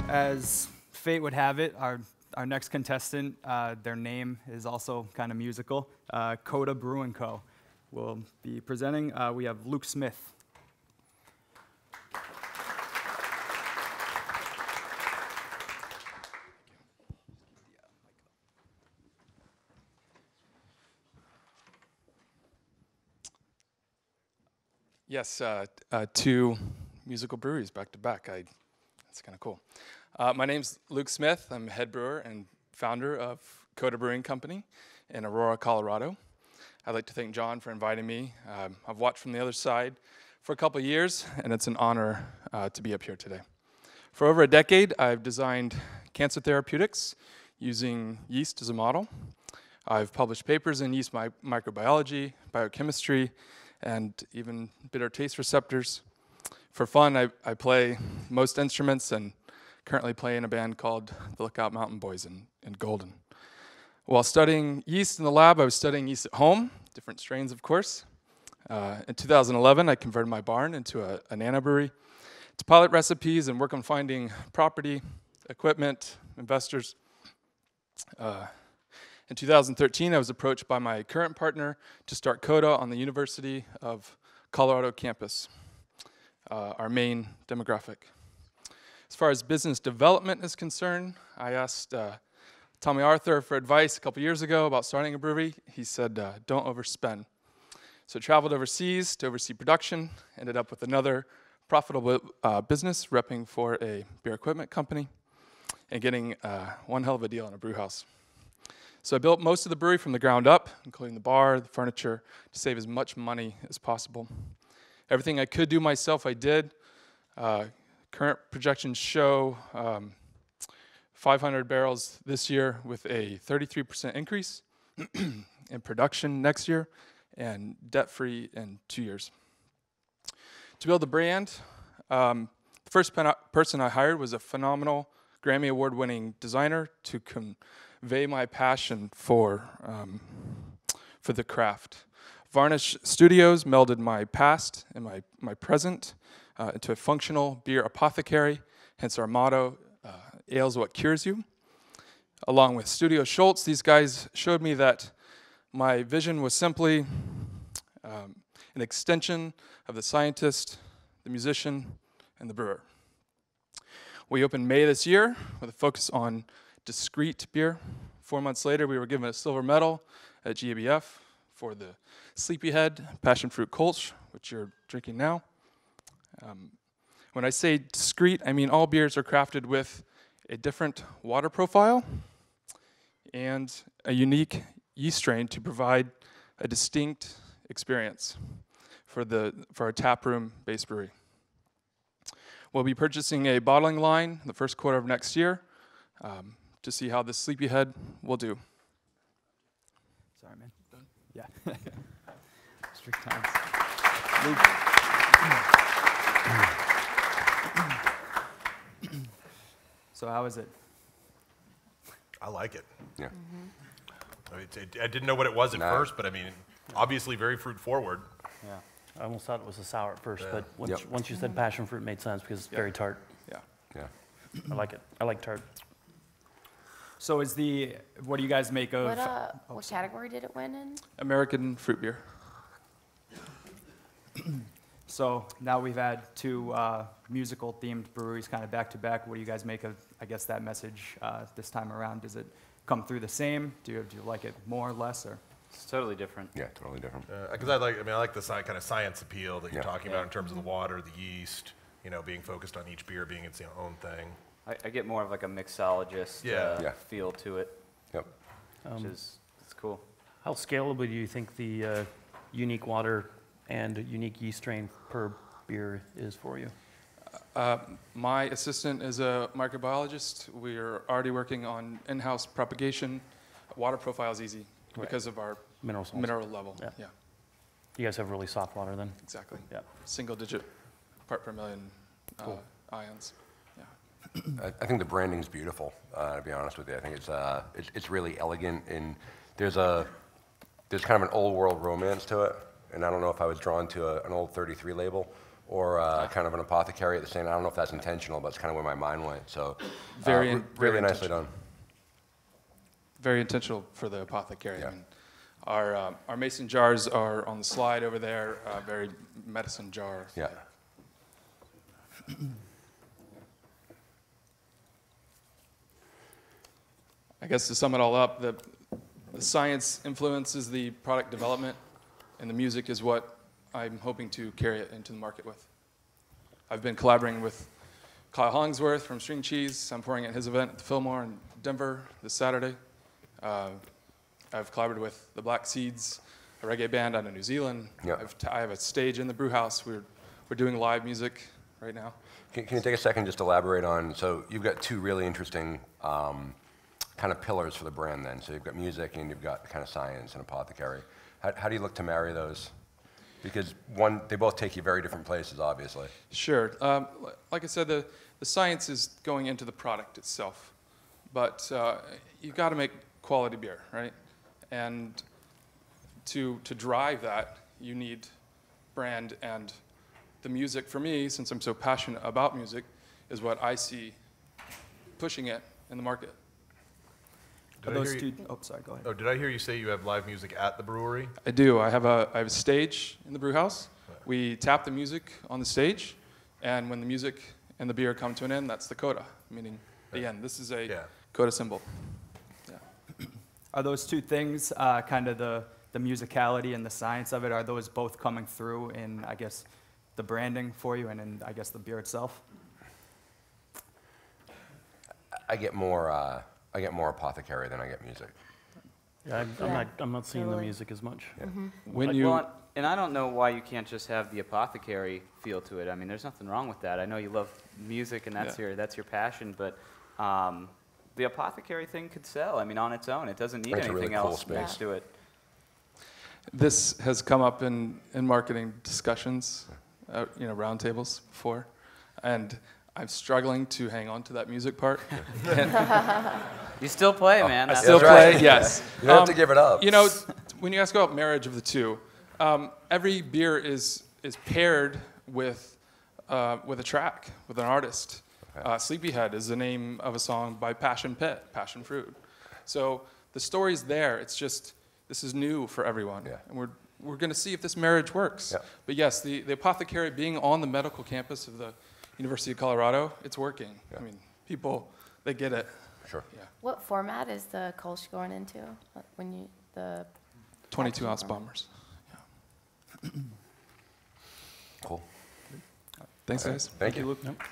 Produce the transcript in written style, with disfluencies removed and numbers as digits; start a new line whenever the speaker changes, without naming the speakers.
As fate would have it, our next contestant, their name is also kind of musical. Coda Brewing Co. will be presenting. We have Luke Smith.
Yes, two musical breweries back to back. That's kind of cool. My name's Luke Smith. I'm head brewer and founder of Coda Brewing Company in Aurora, Colorado. I'd like to thank John for inviting me. I've watched from the other side for a couple of years, and it's an honor to be up here today. For over a decade, I've designed cancer therapeutics using yeast as a model. I've published papers in yeast microbiology, biochemistry, and even bitter taste receptors. For fun, I play most instruments and currently play in a band called the Lookout Mountain Boys in Golden. While studying yeast in the lab, I was studying yeast at home, different strains, of course. In 2011, I converted my barn into a nanobrewery to pilot recipes and work on finding property, equipment, investors. In 2013, I was approached by my current partner to start Coda on the University of Colorado campus, our main demographic. As far as business development is concerned, I asked Tommy Arthur for advice a couple years ago about starting a brewery. He said, don't overspend. So I traveled overseas to oversee production, ended up with another profitable business, repping for a beer equipment company, and getting one hell of a deal in a brew house. So I built most of the brewery from the ground up, including the bar, the furniture, to save as much money as possible. Everything I could do myself, I did. Current projections show 500 barrels this year with a 33% increase in production next year and debt-free in 2 years. To build the brand, the first person I hired was a phenomenal Grammy Award-winning designer to convey my passion for the craft. Varnish Studios melded my past and my present into a functional beer apothecary, hence our motto, ale's what cures you. Along with Studio Schultz, these guys showed me that my vision was simply an extension of the scientist, the musician, and the brewer. We opened May this year with a focus on discreet beer. 4 months later, we were given a silver medal at GABF for the Sleepyhead Passion Fruit Kolsch, which you're drinking now. When I say discreet, I mean all beers are crafted with a different water profile and a unique yeast strain to provide a distinct experience for our taproom-based brewery. We'll be purchasing a bottling line in the first quarter of next year to see how the Sleepyhead will do.
Sorry, man. Done? Yeah. Strict times. So how is it?
I like it.
Yeah.
I mean, I didn't know what it was at first, but I mean, obviously very fruit forward.
Yeah. I almost thought it was a sour at first, but
Yep.
once you said passion fruit, it made sense because it's very tart.
Yeah.
Yeah.
I like it. I like tart.
So what do you guys make of?
What category did it win in?
American fruit beer.
So now we've had two musical-themed breweries kind of back-to-back. What do you guys make of, I guess, that message this time around? Does it come through the same? Do you like it more or less? Or?
It's totally different.
Yeah, totally different.
Because I like the kind of science appeal that you're
Yeah.
talking about in terms of the water, the yeast, being focused on each beer being its own thing.
I get more of like a mixologist
Yeah.
feel to it,
Yep.
which is it's cool.
How scalable do you think the unique water and unique yeast strain per beer is for you?
My assistant is a microbiologist. We're already working on in-house propagation. Water profile is easy because of our mineral level.
Yeah. You guys have really soft water then?
Exactly.
Yeah.
Single-digit part per million
Cool.
ions.
I think the branding's beautiful. To be honest with you, I think it's really elegant, and there's kind of an old world romance to it. And I don't know if I was drawn to an old 33 label or kind of an apothecary at the same. I don't know if that's intentional, but it's kind of where my mind went. So
Very
really nicely done.
Very intentional for the apothecary.
Yeah.
I mean, our mason jars are on the slide over there, very medicine jar.
Yeah.
I guess to sum it all up, the science influences the product development, and the music is what I'm hoping to carry it into the market with. I've been collaborating with Kyle Hollingsworth from String Cheese. I'm pouring at his event at the Fillmore in Denver this Saturday. I've collaborated with the Black Seeds, a reggae band out of New Zealand.
Yeah.
I have a stage in the brew house. We're doing live music right now.
Can you take a second just to elaborate on? So you've got two really interesting kind of pillars for the brand then. So you've got music and you've got kind of science and apothecary. How do you look to marry those? Because they both take you very different places, obviously.
Sure. Like I said, the science is going into the product itself. But you've got to make quality beer, right? And to drive that, you need brand, and the music for me, since I'm so passionate about music, is what I see pushing it in the market.
Oh, sorry, go ahead.
Oh, did I hear you say you have live music at the brewery?
I do. I have a stage in the brew house. We tap the music on the stage, and when the music and the beer come to an end, that's the coda, meaning the end. This is a coda symbol. Yeah.
Are those two things, kind of the musicality and the science of it, are those both coming through in, I guess, the branding for you and in, I guess, the beer itself?
I get more apothecary than I get music.
Yeah, I'm not seeing the
totally.
music as much.
Yeah.
When you
Well, and I don't know why you can't just have the apothecary feel to it. I mean, there's nothing wrong with that. I know you love music and that's your passion, but the apothecary thing could sell. I mean, on its own, it doesn't need
It's a
anything
really cool
else
space.
next to it.
This has come up in marketing discussions, roundtables before, and I'm struggling to hang on to that music part.
You still play, man. That's
Still
That's right.
play, yes.
You don't have to give it up.
You know, when you ask about marriage of the two, every beer is paired with a track, with an artist.
Okay.
Sleepyhead is the name of a song by Passion Pit, Passion Fruit. So the story's there. It's just, this is new for everyone.
Yeah.
And we're going to see if this marriage works.
Yeah.
But yes, the apothecary being on the medical campus of the University of Colorado, it's working.
Yeah.
I mean, people, they get it.
Sure.
Yeah.
What format is the Kolsch going into when you the
22-ounce
packaging
bombers. Yeah.
Cool.
Thanks, guys.
Thank you.
Luke.
Yep.